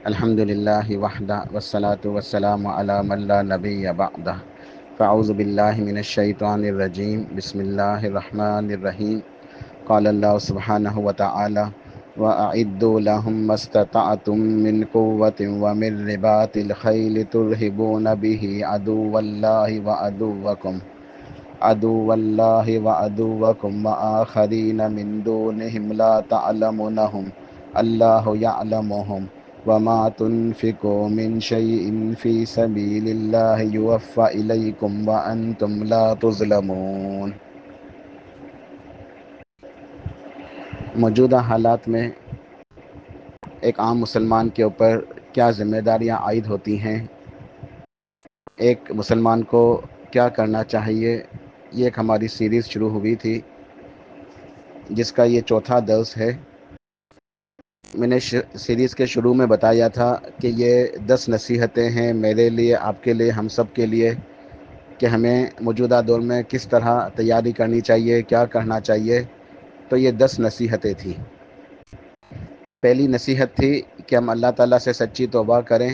الحمد للہ وحدہ والصلاة والسلام علی من لا نبی بعدہ فاعوذ باللہ من الشیطان الرجیم بسم اللہ الرحمن الرحیم قال اللہ سبحانہ وتعالی وَأَعِدُّوا لَهُم مَّا اسْتَطَعْتُم مِّن قُوَّةٍ وَمِن رِّبَاطِ الْخَيْلِ تُرْهِبُونَ بِهِ عَدُوَّ اللَّهِ وَعَدُوَّكُمْ وَآخَرِينَ مِن دُونِهِمْ لَا تَعْلَمُونَهُمْ اللَّهُ يَعْلَمُهُمْ وَمَا تُنْفِقُوا مِنْ شَيْءٍ فِي سَبِيلِ اللَّهِ يُوَفَّ إِلَيْكُمْ وَأَنْتُمْ لَا تُظْلَمُونَ۔ موجودہ حالات میں ایک عام مسلمان کے اوپر کیا ذمہ داریاں عائد ہوتی ہیں، ایک مسلمان کو کیا کرنا چاہیے، یہ ایک ہماری سیریز شروع ہوئی تھی جس کا یہ چوتھا درس ہے۔ میں نے سیریز کے شروع میں بتایا تھا کہ یہ 10 نصیحتیں ہیں میرے لیے، آپ کے لیے، ہم سب کے لیے، کہ ہمیں موجودہ دور میں کس طرح تیاری کرنی چاہیے، کیا کرنا چاہیے۔ تو یہ 10 نصیحتیں تھیں۔ پہلی نصیحت تھی کہ ہم اللہ تعالیٰ سے سچی توبہ کریں،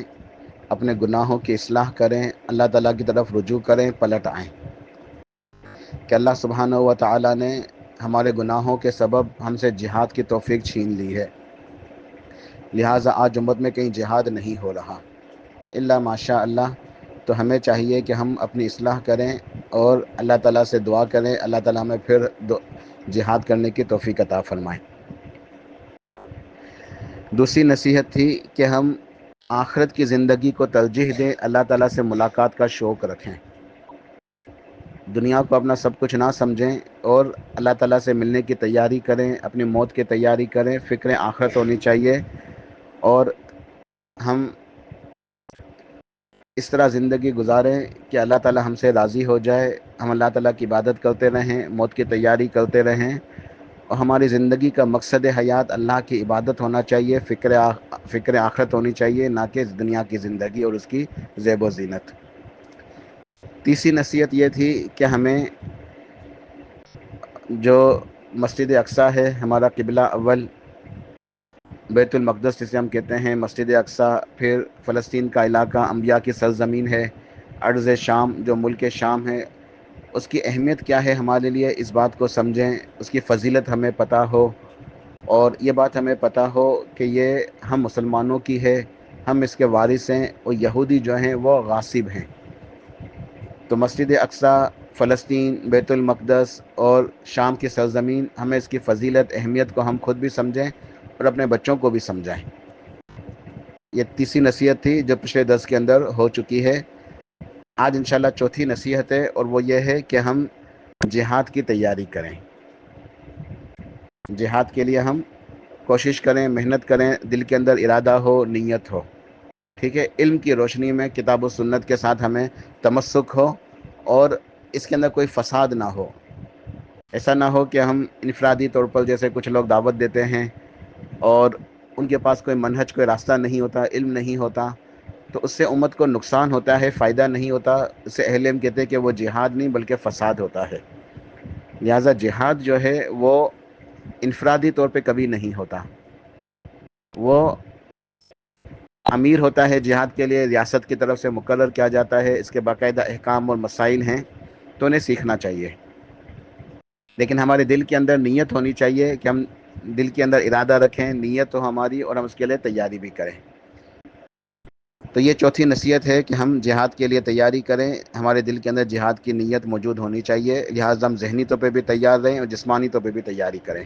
اپنے گناہوں کی اصلاح کریں، اللہ تعالیٰ کی طرف رجوع کریں، پلٹ آئیں، کہ اللہ سبحانہ و تعالیٰ نے ہمارے گناہوں کے سبب ہم سے جہاد کی توفیق چھین لی ہے، لہٰذا آج امت میں کہیں جہاد نہیں ہو رہا الا ماشاء اللہ۔ تو ہمیں چاہیے کہ ہم اپنی اصلاح کریں اور اللہ تعالیٰ سے دعا کریں، اللہ تعالیٰ ہمیں پھر جہاد کرنے کی توفیق عطا فرمائیں۔ دوسری نصیحت تھی کہ ہم آخرت کی زندگی کو ترجیح دیں، اللہ تعالیٰ سے ملاقات کا شوق رکھیں، دنیا کو اپنا سب کچھ نہ سمجھیں اور اللہ تعالیٰ سے ملنے کی تیاری کریں، اپنی موت کی تیاری کریں، فکر آخرت ہونی چاہیے، اور ہم اس طرح زندگی گزاریں کہ اللہ تعالیٰ ہم سے راضی ہو جائے، ہم اللہ تعالیٰ کی عبادت کرتے رہیں، موت کی تیاری کرتے رہیں، اور ہماری زندگی کا مقصد حیات اللہ کی عبادت ہونا چاہیے، فکر آخرت ہونی چاہیے، نہ کہ دنیا کی زندگی اور اس کی زیب و زینت۔ تیسری نصیحت یہ تھی کہ ہمیں جو مسجد اقصیٰ ہے، ہمارا قبلہ اول بیت المقدس جسے ہم کہتے ہیں، مسجد اقصیٰ، پھر فلسطین کا علاقہ انبیاء کی سرزمین ہے، ارض شام جو ملک شام ہے، اس کی اہمیت کیا ہے ہمارے لیے، اس بات کو سمجھیں، اس کی فضیلت ہمیں پتہ ہو، اور یہ بات ہمیں پتہ ہو کہ یہ ہم مسلمانوں کی ہے، ہم اس کے وارث ہیں، اور یہودی جو ہیں وہ غاصب ہیں۔ تو مسجد اقصیٰ، فلسطین، بیت المقدس اور شام کی سرزمین، ہمیں اس کی فضیلت، اہمیت کو ہم خود بھی سمجھیں اور اپنے بچوں کو بھی سمجھائیں۔ یہ تیسری نصیحت تھی جو پچھلے درس کے اندر ہو چکی ہے۔ آج انشاءاللہ چوتھی نصیحت ہے، اور وہ یہ ہے کہ ہم جہاد کی تیاری کریں، جہاد کے لیے ہم کوشش کریں، محنت کریں، دل کے اندر ارادہ ہو، نیت ہو، ٹھیک ہے، علم کی روشنی میں کتاب و سنت کے ساتھ ہمیں تمسک ہو، اور اس کے اندر کوئی فساد نہ ہو۔ ایسا نہ ہو کہ ہم انفرادی طور پر جیسے کچھ لوگ دعوت دیتے ہیں اور ان کے پاس کوئی منہج، کوئی راستہ نہیں ہوتا، علم نہیں ہوتا، تو اس سے امت کو نقصان ہوتا ہے، فائدہ نہیں ہوتا۔ اس سے اہل علم کہتے ہیں کہ وہ جہاد نہیں بلکہ فساد ہوتا ہے۔ لہٰذا جہاد جو ہے وہ انفرادی طور پہ کبھی نہیں ہوتا، وہ امیر ہوتا ہے جہاد کے لیے، ریاست کی طرف سے مقرر کیا جاتا ہے، اس کے باقاعدہ احکام اور مسائل ہیں، تو انہیں سیکھنا چاہیے۔ لیکن ہمارے دل کے اندر نیت ہونی چاہیے کہ ہم دل کے اندر ارادہ رکھیں، نیت ہو ہماری، اور ہم اس کے لیے تیاری بھی کریں۔ تو یہ چوتھی نصیحت ہے کہ ہم جہاد کے لیے تیاری کریں، ہمارے دل کے اندر جہاد کی نیت موجود ہونی چاہیے، لہٰذا ہم ذہنی طور پہ بھی تیار رہیں اور جسمانی طور پہ بھی تیاری کریں۔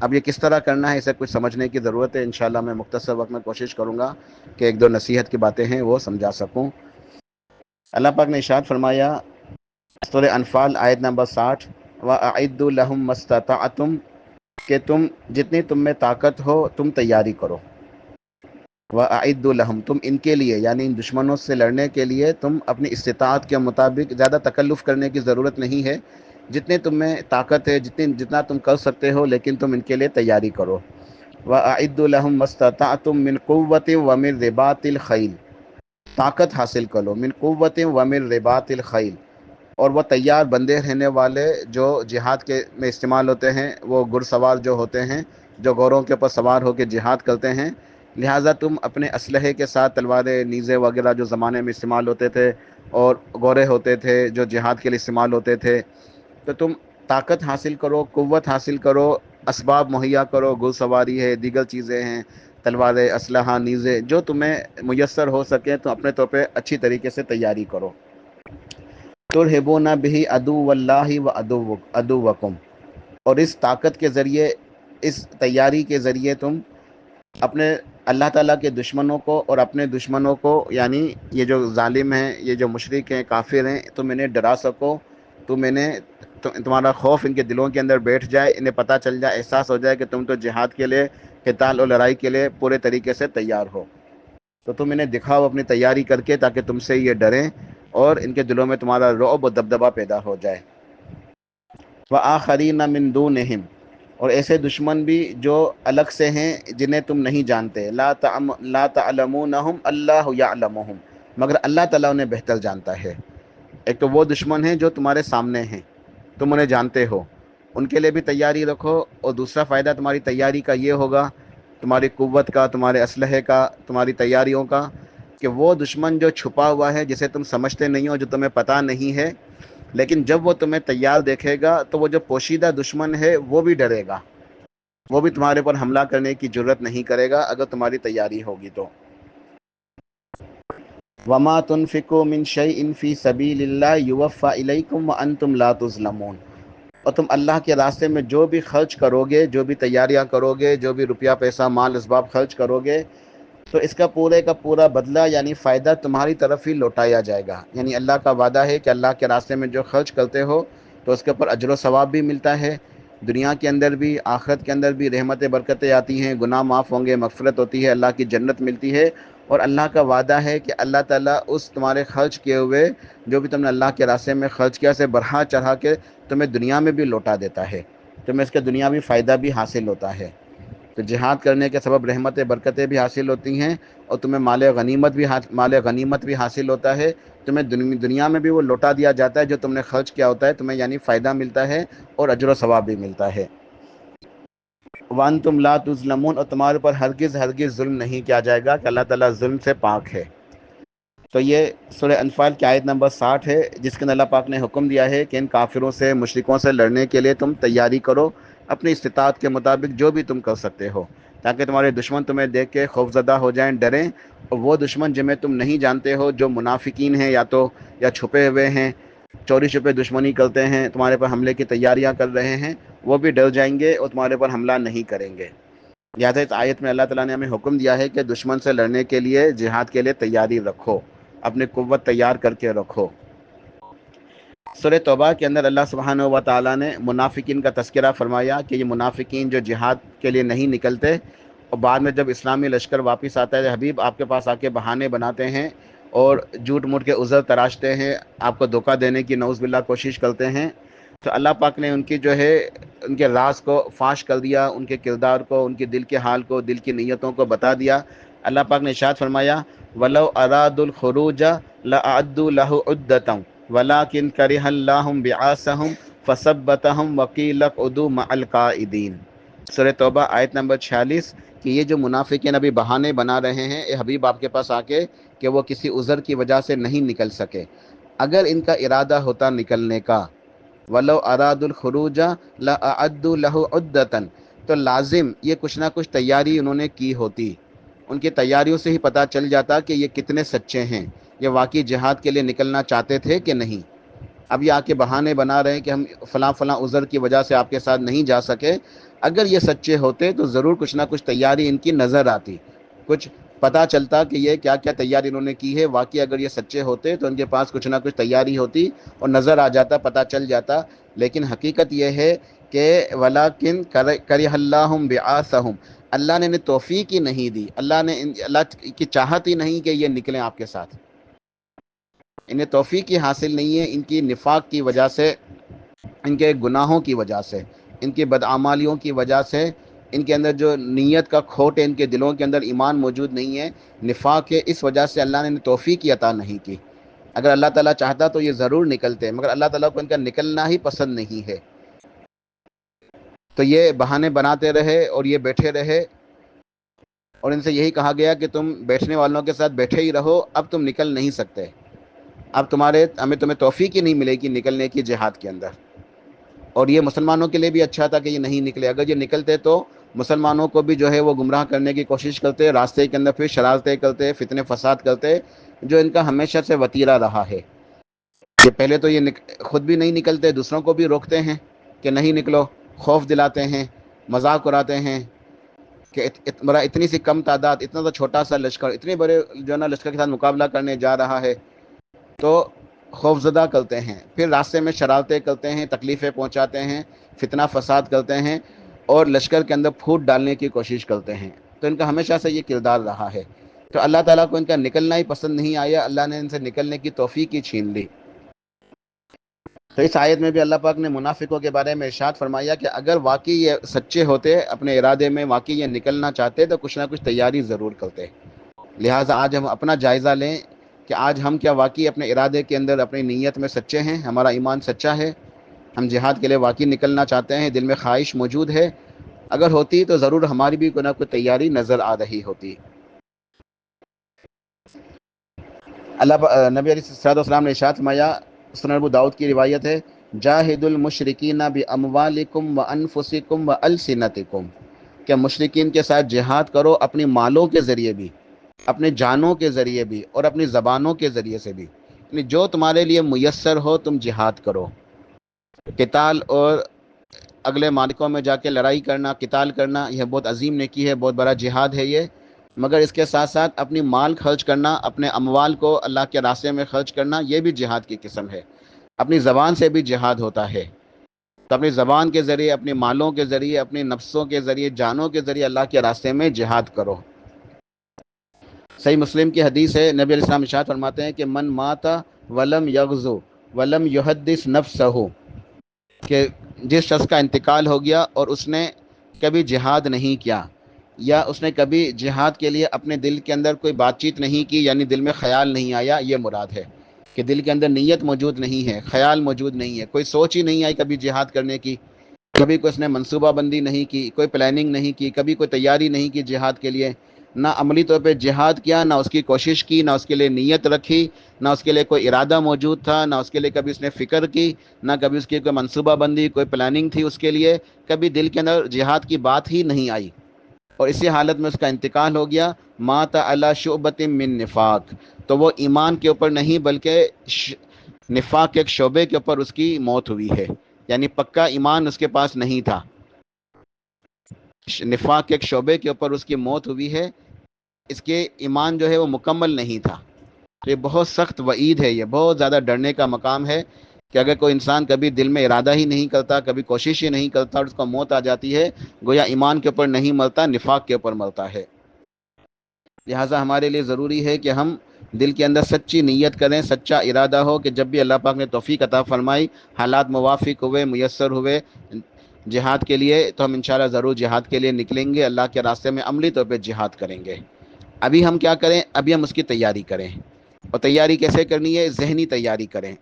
اب یہ کس طرح کرنا ہے، اسے کچھ سمجھنے کی ضرورت ہے۔ انشاءاللہ میں مختصر وقت میں کوشش کروں گا کہ ایک دو نصیحت کی باتیں ہیں وہ سمجھا سکوں۔ اللہ پاک نے ارشاد فرمایا سورہ انفال آیت نمبر 60، وَأَعِدُّوا لَهُم مَّا اسْتَطَعْتُمْ، کہ تم جتنی تم میں طاقت ہو تم تیاری کرو۔ وَأَعِدُّوا لَهُم، تم ان کے لیے، یعنی ان دشمنوں سے لڑنے کے لیے تم اپنی استطاعت کے مطابق زیادہ تکلف کرنے کی ضرورت نہیں ہے، جتنے تم میں طاقت ہے، جتنا تم کر سکتے ہو، لیکن تم ان کے لیے تیاری کرو۔ وَأَعِدُّوا لَهُم مَّا اسْتَطَعْتُم مِّن قُوَّةٍ وَمِن رِّبَاطِ الْخَيْلِ، طاقت حاصل کرو، من قوت ومن رباط الخیل، اور وہ تیار بندے رہنے والے جو جہاد کے میں استعمال ہوتے ہیں، وہ گھڑ سوار جو ہوتے ہیں، جو گھوڑوں کے اوپر سوار ہو کے جہاد کرتے ہیں، لہٰذا تم اپنے اسلحے کے ساتھ تلواریں، نیزے وغیرہ جو زمانے میں استعمال ہوتے تھے اور گورے ہوتے تھے جو جہاد کے لیے استعمال ہوتے تھے، تو تم طاقت حاصل کرو، قوت حاصل کرو، اسباب مہیا کرو، گھڑ سواری ہے، دیگر چیزیں ہیں، تلواریں، اسلحہ، نیزے، جو تمہیں میسر ہو سکے تو اپنے طور پہ اچھی طریقے سے تیاری کرو۔ ترہبون بہ عدو اللہ و عدوکم، اور اس طاقت کے ذریعے، اس تیاری کے ذریعے تم اپنے اللہ تعالیٰ کے دشمنوں کو اور اپنے دشمنوں کو، یعنی یہ جو ظالم ہیں، یہ جو مشرک ہیں، کافر ہیں، تم انہیں ڈرا سکو، تم انہیں تمہارا خوف ان کے دلوں کے اندر بیٹھ جائے، انہیں پتہ چل جائے، احساس ہو جائے کہ تم تو جہاد کے لیے، قتال اور لڑائی کے لیے پورے طریقے سے تیار ہو، تو تم انہیں دکھاؤ اپنی تیاری کر کے تاکہ تم سے یہ ڈریں اور ان کے دلوں میں تمہارا رعب و دبدبہ پیدا ہو جائے۔ وآخرین من دونہم، اور ایسے دشمن بھی جو الگ سے ہیں جنہیں تم نہیں جانتے، لا تعلمونہم اللہ یعلمہم، مگر اللہ تعالیٰ انہیں بہتر جانتا ہے۔ ایک تو وہ دشمن ہیں جو تمہارے سامنے ہیں، تم انہیں جانتے ہو، ان کے لیے بھی تیاری رکھو، اور دوسرا فائدہ تمہاری تیاری کا یہ ہوگا، تمہاری قوت کا، تمہارے اسلحے کا، تمہاری تیاریوں کا، کہ وہ دشمن جو چھپا ہوا ہے، جسے تم سمجھتے نہیں ہو، جو تمہیں پتہ نہیں ہے، لیکن جب وہ تمہیں تیار دیکھے گا تو وہ جو پوشیدہ دشمن ہے وہ بھی ڈرے گا، وہ بھی تمہارے پر حملہ کرنے کی جرت نہیں کرے گا اگر تمہاری تیاری ہوگی تو۔ وما تنفقوا من شيء في سبيل الله يوفى اليكم وانتم لا تظلمون، اور تم اللہ کے راستے میں جو بھی خرچ کرو گے، جو بھی تیاریاں کرو گے، جو بھی روپیہ پیسہ مال اسباب خرچ کرو گے، تو اس کا پورے کا پورا بدلہ یعنی فائدہ تمہاری طرف ہی لوٹایا جائے گا۔ یعنی اللہ کا وعدہ ہے کہ اللہ کے راستے میں جو خرچ کرتے ہو تو اس کے اوپر اجر و ثواب بھی ملتا ہے، دنیا کے اندر بھی، آخرت کے اندر بھی رحمتیں برکتیں آتی ہیں، گناہ معاف ہوں گے، مغفرت ہوتی ہے، اللہ کی جنت ملتی ہے، اور اللہ کا وعدہ ہے کہ اللہ تعالیٰ اس تمہارے خرچ کیے ہوئے جو بھی تم نے اللہ کے راستے میں خرچ کیا سے بڑھا چڑھا کے تمہیں دنیا میں بھی لوٹا دیتا ہے، تمہیں اس کا دنیاوی فائدہ بھی حاصل ہوتا ہے۔ تو جہاد کرنے کے سبب رحمتیں برکتیں بھی حاصل ہوتی ہیں، اور تمہیں مال غنیمت بھی حاصل ہوتا ہے، تمہیں دنیا میں بھی وہ لوٹا دیا جاتا ہے جو تم نے خرچ کیا ہوتا ہے، تمہیں یعنی فائدہ ملتا ہے اور اجر و ثواب بھی ملتا ہے۔ وانتم لا تظلمون، اور تمہارے اوپر ہرگز ہرگز ظلم نہیں کیا جائے گا کہ اللہ تعالیٰ ظلم سے پاک ہے۔ تو یہ سورہ انفال کی آیت نمبر 60 ہے، جس کے اندر اللہ پاک نے حکم دیا ہے کہ ان کافروں سے، مشرکوں سے لڑنے کے لیے تم تیاری کرو اپنی استطاعت کے مطابق، جو بھی تم کر سکتے ہو، تاکہ تمہارے دشمن تمہیں دیکھ کے خوفزدہ ہو جائیں، ڈریں، اور وہ دشمن جنہیں تم نہیں جانتے ہو، جو منافقین ہیں یا چھپے ہوئے ہیں، چوری چھپے دشمنی کرتے ہیں، تمہارے پر حملے کی تیاریاں کر رہے ہیں، وہ بھی ڈر جائیں گے اور تمہارے پر حملہ نہیں کریں گے۔ لہٰذا اس آیت میں اللہ تعالیٰ نے ہمیں حکم دیا ہے کہ دشمن سے لڑنے کے لیے، جہاد کے لیے تیاری رکھو، اپنی قوت تیار کر کے رکھو۔ سورہ توبہ کے اندر اللہ سبحانہ و تعالیٰ نے منافقین کا تذکرہ فرمایا کہ یہ منافقین جو جہاد کے لیے نہیں نکلتے اور بعد میں جب اسلامی لشکر واپس آتا ہے، حبیب آپ کے پاس آ کے بہانے بناتے ہیں اور جھوٹ موٹ کے عذر تراشتے ہیں، آپ کو دھوکہ دینے کی نعوذ باللہ کوشش کرتے ہیں، تو اللہ پاک نے ان کی جو ہے ان کے راز کو فاش کر دیا، ان کے کردار کو، ان کے دل کے حال کو، دل کی نیتوں کو بتا دیا۔ اللہ پاک نے ارشاد فرمایا وَلَوْ أَرَادُوا الْخُرُوجَ لَأَعَدُّوا لَهُ عُدَّةً وَلَكِنْ كَرِهَ اللَّهُ بِعَاثَهُمْ فَثَبَّتَهُمْ وَقِيلَ اقْعُدُوا مَعَ الْقَاعِدِينَ۔ سورہ توبہ آیت نمبر 46، کہ یہ جو منافقین ابھی بہانے بنا رہے ہیں اے حبیب آپ کے پاس آ کے کہ وہ کسی عذر کی وجہ سے نہیں نکل سکے، اگر ان کا ارادہ ہوتا نکلنے کا، وَلَوْ أَرَادُوا الْخُرُوجَ لَأَعَدُّوا لَهُ عُدَّةً، تو لازم یہ کچھ نہ کچھ تیاری انہوں نے کی ہوتی، ان کی تیاریوں سے ہی پتہ چل جاتا کہ یہ کتنے سچے ہیں، یہ واقعی جہاد کے لیے نکلنا چاہتے تھے کہ نہیں۔ اب یہ آ کے بہانے بنا رہے ہیں کہ ہم فلاں فلاں عذر کی وجہ سے آپ کے ساتھ نہیں جا سکے، اگر یہ سچے ہوتے تو ضرور کچھ نہ کچھ تیاری ان کی نظر آتی، کچھ پتہ چلتا کہ یہ کیا کیا تیاری انہوں نے کی ہے، واقعی اگر یہ سچے ہوتے تو ان کے پاس کچھ نہ کچھ تیاری ہوتی اور نظر آ جاتا، پتہ چل جاتا، لیکن حقیقت یہ ہے کہ وَلَكِنْ كَرِهَ اللَّهُ بِعَاثَهُمْ، اللہ نے انہیں توفیق ہی نہیں دی، اللہ کی چاہت ہی نہیں کہ یہ نکلیں آپ کے ساتھ، انہیں توفیق ہی حاصل نہیں ہے، ان کی نفاق کی وجہ سے، ان کے گناہوں کی وجہ سے، ان کی بدعمالیوں کی وجہ سے، ان کے اندر جو نیت کا کھوٹ ہے، ان کے دلوں کے اندر ایمان موجود نہیں ہے، نفاق ہے، اس وجہ سے اللہ نے انہیں توفیق ہی عطا نہیں کی۔ اگر اللہ تعالیٰ چاہتا تو یہ ضرور نکلتے، مگر اللہ تعالیٰ کو ان کا نکلنا ہی پسند نہیں ہے، تو یہ بہانے بناتے رہے اور یہ بیٹھے رہے اور ان سے یہی کہا گیا کہ تم بیٹھنے والوں کے ساتھ بیٹھے ہی رہو، اب تم نکل نہیں سکتے، اب تمہیں توفیق ہی نہیں ملے گی نکلنے کی جہاد کے اندر۔ اور یہ مسلمانوں کے لیے بھی اچھا تھا کہ یہ نہیں نکلے، اگر یہ نکلتے تو مسلمانوں کو بھی جو ہے وہ گمراہ کرنے کی کوشش کرتے، راستے کے اندر پھر شرارتیں کرتے، فتنے فساد کرتے، جو ان کا ہمیشہ سے وتیرہ رہا ہے۔ کہ پہلے تو یہ خود بھی نہیں نکلتے، دوسروں کو بھی روکتے ہیں کہ نہیں نکلو، خوف دلاتے ہیں، مذاق اڑاتے ہیں کہ اتنی سی کم تعداد، اتنا تو چھوٹا سا لشکر اتنے بڑے جو ہے نا لشکر کے ساتھ مقابلہ کرنے جا رہا ہے، تو خوف زدہ کرتے ہیں، پھر راستے میں شرارتیں کرتے ہیں، تکلیفیں پہنچاتے ہیں، فتنہ فساد کرتے ہیں، اور لشکر کے اندر پھوٹ ڈالنے کی کوشش کرتے ہیں۔ تو ان کا ہمیشہ سے یہ کردار رہا ہے۔ تو اللہ تعالیٰ کو ان کا نکلنا ہی پسند نہیں آیا، اللہ نے ان سے نکلنے کی توفیق ہی چھین لی۔ تو اس آیت میں بھی اللہ پاک نے منافقوں کے بارے میں ارشاد فرمایا کہ اگر واقعی یہ سچے ہوتے، اپنے ارادے میں واقعی یہ نکلنا چاہتے، تو کچھ نہ کچھ تیاری ضرور کرتے۔ لہٰذا آج ہم اپنا جائزہ لیں کہ آج ہم کیا واقعی اپنے ارادے کے اندر اپنی نیت میں سچے ہیں، ہمارا ایمان سچا ہے، ہم جہاد کے لیے واقعی نکلنا چاہتے ہیں، دل میں خواہش موجود ہے۔ اگر ہوتی تو ضرور ہماری بھی کوئی نہ کوئی تیاری نظر آ رہی ہوتی۔ نبی علیہ الصلوۃ والسلام نے ارشاد فرمایا، سنن ابو داؤد کی روایت ہے، جاہد المشرکین باموالکم وانفسکم والسنتکم، کہ مشرکین کے ساتھ جہاد کرو اپنی مالوں کے ذریعے بھی، اپنے جانوں کے ذریعے بھی، اور اپنی زبانوں کے ذریعے سے بھی، یعنی جو تمہارے لیے میسر ہو تم جہاد کرو۔ قتال اور اگلے مالکوں میں جا کے لڑائی کرنا، قتال کرنا، یہ بہت عظیم نیکی ہے، بہت بڑا جہاد ہے یہ، مگر اس کے ساتھ ساتھ اپنی مال خرچ کرنا، اپنے اموال کو اللہ کے راستے میں خرچ کرنا، یہ بھی جہاد کی قسم ہے۔ اپنی زبان سے بھی جہاد ہوتا ہے، تو اپنی زبان کے ذریعے، اپنے مالوں کے ذریعے، اپنے نفسوں کے ذریعے، جانوں کے ذریعے اللہ کے راستے میں جہاد کرو۔ صحیح مسلم کی حدیث ہے، نبی علیہ السلام ارشاد فرماتے ہیں کہ من مات ولم یغزو ولم یحدث نفسہ، کہ جس شخص کا انتقال ہو گیا اور اس نے کبھی جہاد نہیں کیا، یا اس نے کبھی جہاد کے لیے اپنے دل کے اندر کوئی بات چیت نہیں کی، یعنی دل میں خیال نہیں آیا، یہ مراد ہے کہ دل کے اندر نیت موجود نہیں ہے، خیال موجود نہیں ہے، کوئی سوچ ہی نہیں آئی کبھی جہاد کرنے کی، کبھی کوئی اس نے منصوبہ بندی نہیں کی، کوئی پلاننگ نہیں کی، کبھی کوئی تیاری نہیں کی جہاد کے لیے، نہ عملی طور پہ جہاد کیا، نہ اس کی کوشش کی، نہ اس کے لیے نیت رکھی، نہ اس کے لیے کوئی ارادہ موجود تھا، نہ اس کے لیے کبھی اس نے فکر کی، نہ کبھی اس کی کوئی منصوبہ بندی، کوئی پلاننگ تھی اس کے لیے، کبھی دل کے اندر جہاد کی بات ہی نہیں آئی، اور اسی حالت میں اس کا انتقال ہو گیا، مات علی شعبۃ من نفاق، تو وہ ایمان کے اوپر نہیں بلکہ نفاق کے ایک شعبے کے اوپر اس کی موت ہوئی ہے، یعنی پکا ایمان اس کے پاس نہیں تھا، نفاق کے ایک شعبے کے اوپر اس کی موت ہوئی ہے، اس کے ایمان جو ہے وہ مکمل نہیں تھا۔ تو یہ بہت سخت وعید ہے، یہ بہت زیادہ ڈرنے کا مقام ہے کہ اگر کوئی انسان کبھی دل میں ارادہ ہی نہیں کرتا، کبھی کوشش ہی نہیں کرتا، اور اس کو موت آ جاتی ہے، گویا ایمان کے اوپر نہیں مرتا، نفاق کے اوپر مرتا ہے۔ لہٰذا ہمارے لیے ضروری ہے کہ ہم دل کے اندر سچی نیت کریں، سچا ارادہ ہو کہ جب بھی اللہ پاک نے توفیق عطا فرمائی، حالات موافق ہوئے، میسر ہوئے جہاد کے لیے، تو ہم انشاءاللہ ضرور جہاد کے لیے نکلیں گے، اللہ کے راستے میں عملی طور پہ جہاد کریں گے۔ ابھی ہم کیا کریں؟ ابھی ہم اس کی تیاری کریں، اور تیاری کیسے کرنی ہے؟ ذہنی تیاری کریں۔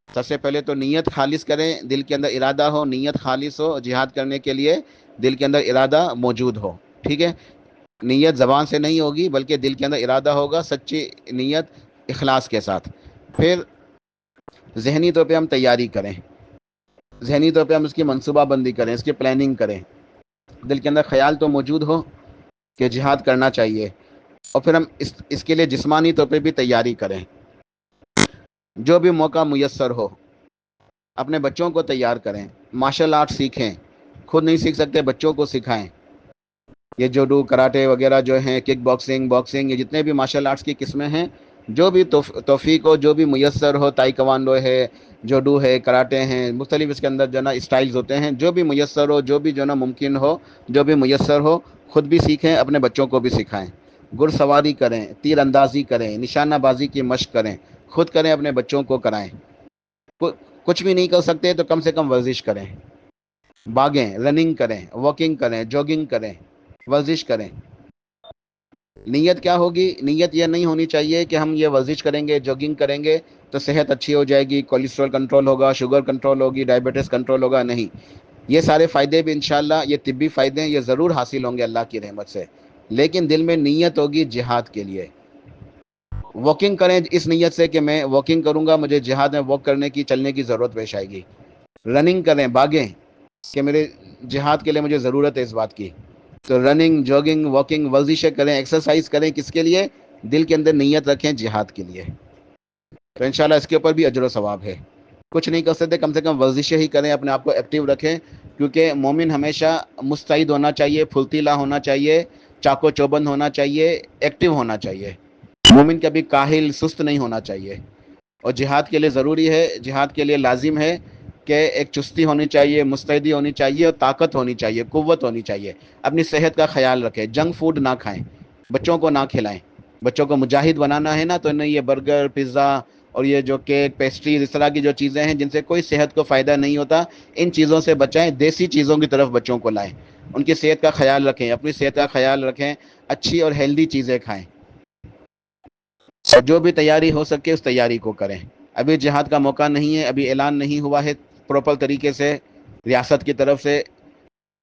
سب سے پہلے تو نیت خالص کریں، دل کے اندر ارادہ ہو، نیت خالص ہو، جہاد کرنے کے لیے دل کے اندر ارادہ موجود ہو، ٹھیک ہے؟ نیت زبان سے نہیں ہوگی بلکہ دل کے اندر ارادہ ہوگا، سچی نیت اخلاص کے ساتھ۔ پھر ذہنی طور پہ ہم تیاری کریں، ذہنی طور پہ ہم اس کی منصوبہ بندی کریں، اس کی پلاننگ کریں، دل کے اندر خیال تو موجود ہو کہ جہاد کرنا چاہیے، اور پھر ہم اس کے لیے جسمانی طور پہ بھی تیاری کریں، جو بھی موقع میسر ہو اپنے بچوں کو تیار کریں، مارشل آرٹ سیکھیں، خود نہیں سیکھ سکتے بچوں کو سکھائیں، یہ جوڈو، کراٹے وغیرہ جو ہیں، کک باکسنگ، یہ جتنے بھی مارشل آرٹس کی قسمیں ہیں، جو بھی توفیق ہو، جو بھی میسر ہو، تائی کوانڈو ہے، جوڈو ہے، کراٹے ہیں، مختلف اس کے اندر جو ہے نا اسٹائلز ہوتے ہیں، جو بھی میسر ہو، جو بھی جو ہے نا ممکن ہو، جو بھی میسر ہو، خود بھی سیکھیں، اپنے بچوں کو بھی سکھائیں، گھڑ سواری کریں، تیر اندازی کریں، نشانہ بازی کی مشق کریں، خود کریں، اپنے بچوں کو کرائیں، کچھ بھی نہیں کر سکتے تو کم سے کم ورزش کریں، بھاگیں، رننگ کریں، واکنگ کریں، جاگنگ کریں، ورزش کریں۔ نیت کیا ہوگی؟ نیت یہ نہیں ہونی چاہیے کہ ہم یہ ورزش کریں گے، جاگنگ کریں گے تو صحت اچھی ہو جائے گی، کولیسٹرول کنٹرول ہوگا، شوگر کنٹرول ہوگی، ڈائبٹیز کنٹرول ہوگا، نہیں، یہ سارے فائدے بھی انشاءاللہ، یہ طبی فائدے ہیں، یہ ضرور حاصل ہوں گے اللہ کی رحمت سے، لیکن دل میں نیت ہوگی جہاد کے لیے. واکنگ کریں اس نیت سے کہ میں واکنگ کروں گا, مجھے جہاد میں واک کرنے کی, چلنے کی ضرورت پیش آئے گی. رننگ کریں, باغیں, کہ میرے جہاد کے لیے مجھے ضرورت ہے اس بات کی. تو رننگ, جاگنگ, واکنگ, ورزشیں کریں, ایکسرسائز کریں. کس کے لیے؟ دل کے اندر نیت رکھیں جہاد کے لیے. تو انشاءاللہ اس کے اوپر بھی اجر و ثواب ہے. کچھ نہیں کر سکتے, کم سے کم ورزشیں ہی کریں, اپنے آپ کو ایکٹیو رکھیں. کیونکہ مومن ہمیشہ مستعد ہونا چاہیے, پھرتیلا ہونا چاہیے, چاق و چوبند ہونا چاہیے, ایکٹیو ہونا چاہیے. مومن کبھی کاہل, سست نہیں ہونا چاہیے. اور جہاد کے لیے ضروری ہے, جہاد کے لیے لازم ہے کہ ایک چستی ہونی چاہیے, مستعدی ہونی چاہیے, اور طاقت ہونی چاہیے, قوت ہونی چاہیے. اپنی صحت کا خیال رکھیں, جنک فوڈ نہ کھائیں, بچوں کو نہ کھلائیں. بچوں کو مجاہد بنانا ہے نا, تو انہیں یہ برگر, پیزا اور یہ جو کیک, پیسٹریز, اس طرح کی جو چیزیں ہیں جن سے کوئی صحت کو فائدہ نہیں ہوتا, ان چیزوں سے بچائیں. دیسی چیزوں کی طرف بچوں کو لائیں. ان کی صحت کا خیال رکھیں, اپنی صحت کا خیال رکھیں, اچھی اور ہیلدی چیزیں کھائیں. اور جو بھی تیاری ہو سکے اس تیاری کو کریں. ابھی جہاد کا موقع نہیں ہے, ابھی اعلان نہیں ہوا ہے پراپر طریقے سے ریاست کی طرف سے.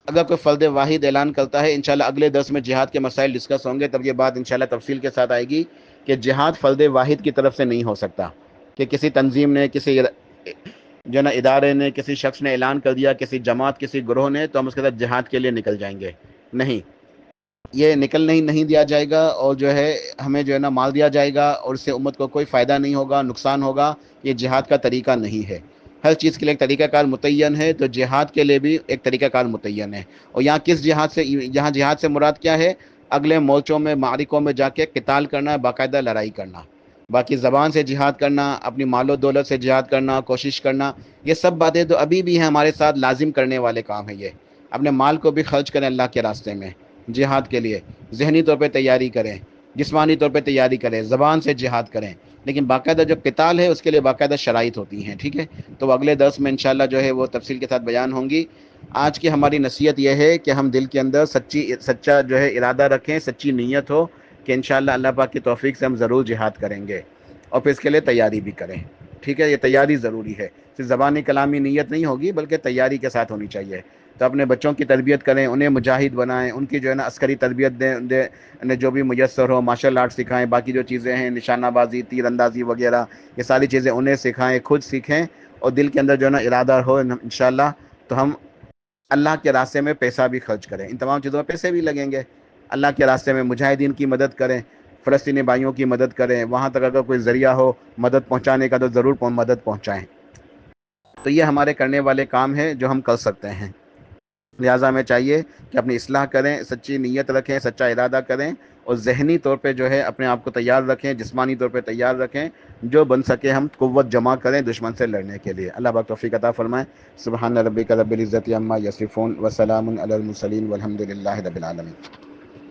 اگر کوئی فرد واحد اعلان کرتا ہے, انشاءاللہ اگلے درس میں جہاد کے مسائل ڈسکس ہوں گے, تب یہ بات انشاءاللہ تفصیل کے ساتھ آئے گی کہ جہاد فرد واحد کی طرف سے نہیں ہو سکتا. کہ کسی تنظیم نے, کسی جو نا ادارے نے, کسی شخص نے اعلان کر دیا, کسی جماعت, کسی گروہ نے, تو ہم اس کے ساتھ جہاد کے لیے نکل جائیں گے. نہیں, یہ نکلنے ہی نہیں دیا جائے گا. اور جو ہے ہمیں جو ہے نا مال دیا جائے گا, اور اس سے امت کو کوئی فائدہ نہیں ہوگا, نقصان ہوگا. یہ جہاد کا طریقہ نہیں ہے. ہر چیز کے لیے ایک طریقہ کار متعین ہے, تو جہاد کے لیے بھی ایک طریقہ کار متعین ہے. اور یہاں کس جہاد سے, یہاں جہاد سے مراد کیا ہے؟ اگلے مورچوں میں, معرکوں میں جا کے قتال کرنا, باقاعدہ لڑائی کرنا. باقی زبان سے جہاد کرنا, اپنی مال و دولت سے جہاد کرنا, کوشش کرنا, یہ سب باتیں تو ابھی بھی ہیں ہمارے ساتھ, لازم کرنے والے کام ہیں یہ. اپنے مال کو بھی خرچ کریں اللہ کے راستے میں جہاد کے لیے. ذہنی طور پہ تیاری کریں, جسمانی طور پہ تیاری کریں, زبان سے جہاد کریں. لیکن باقاعدہ جو قتال ہے اس کے لیے باقاعدہ شرائط ہوتی ہیں. ٹھیک ہے, تو اگلے درس میں انشاءاللہ جو ہے وہ تفصیل کے ساتھ بیان ہوں گی. آج کی ہماری نصیحت یہ ہے کہ ہم دل کے اندر سچا جو ہے ارادہ رکھیں, سچی نیت ہو کہ انشاءاللہ اللہ پاک کی توفیق سے ہم ضرور جہاد کریں گے, اور پھر اس کے لیے تیاری بھی کریں. ٹھیک ہے, یہ تیاری ضروری ہے. صرف زبانی کلامی نیت نہیں ہوگی, بلکہ تیاری کے ساتھ ہونی چاہیے. تو اپنے بچوں کی تربیت کریں, انہیں مجاہد بنائیں, ان کی جو ہے نا عسکری تربیت دیں, انہیں جو بھی میسر ہو مارشل آرٹ سکھائیں. باقی جو چیزیں ہیں, نشانہ بازی, تیر اندازی وغیرہ, یہ ساری چیزیں انہیں سکھائیں, خود سیکھیں. اور دل کے اندر جو ہے نا ارادہ ہو انشاءاللہ, تو ہم اللہ کے راستے میں پیسہ بھی خرچ کریں. ان تمام چیزوں میں پیسے بھی لگیں گے. اللہ کے راستے میں مجاہدین کی مدد کریں, فلسطینی بھائیوں کی مدد کریں. وہاں تک اگر کوئی ذریعہ ہو مدد پہنچانے کا, تو ضرور مدد پہنچائیں. تو یہ ہمارے کرنے والے کام ہیں جو ہم کر سکتے ہیں. لہٰذا ہمیں چاہیے کہ اپنی اصلاح کریں, سچی نیت رکھیں, سچا ارادہ کریں, اور ذہنی طور پہ جو ہے اپنے آپ کو تیار رکھیں, جسمانی طور پہ تیار رکھیں. جو بن سکے ہم قوت جمع کریں دشمن سے لڑنے کے لیے. اللہ پاک توفیق عطا فرمائے. سبحان ربک رب العزت عما یصفون وسلام علی المرسلین والحمد للہ رب العالمین.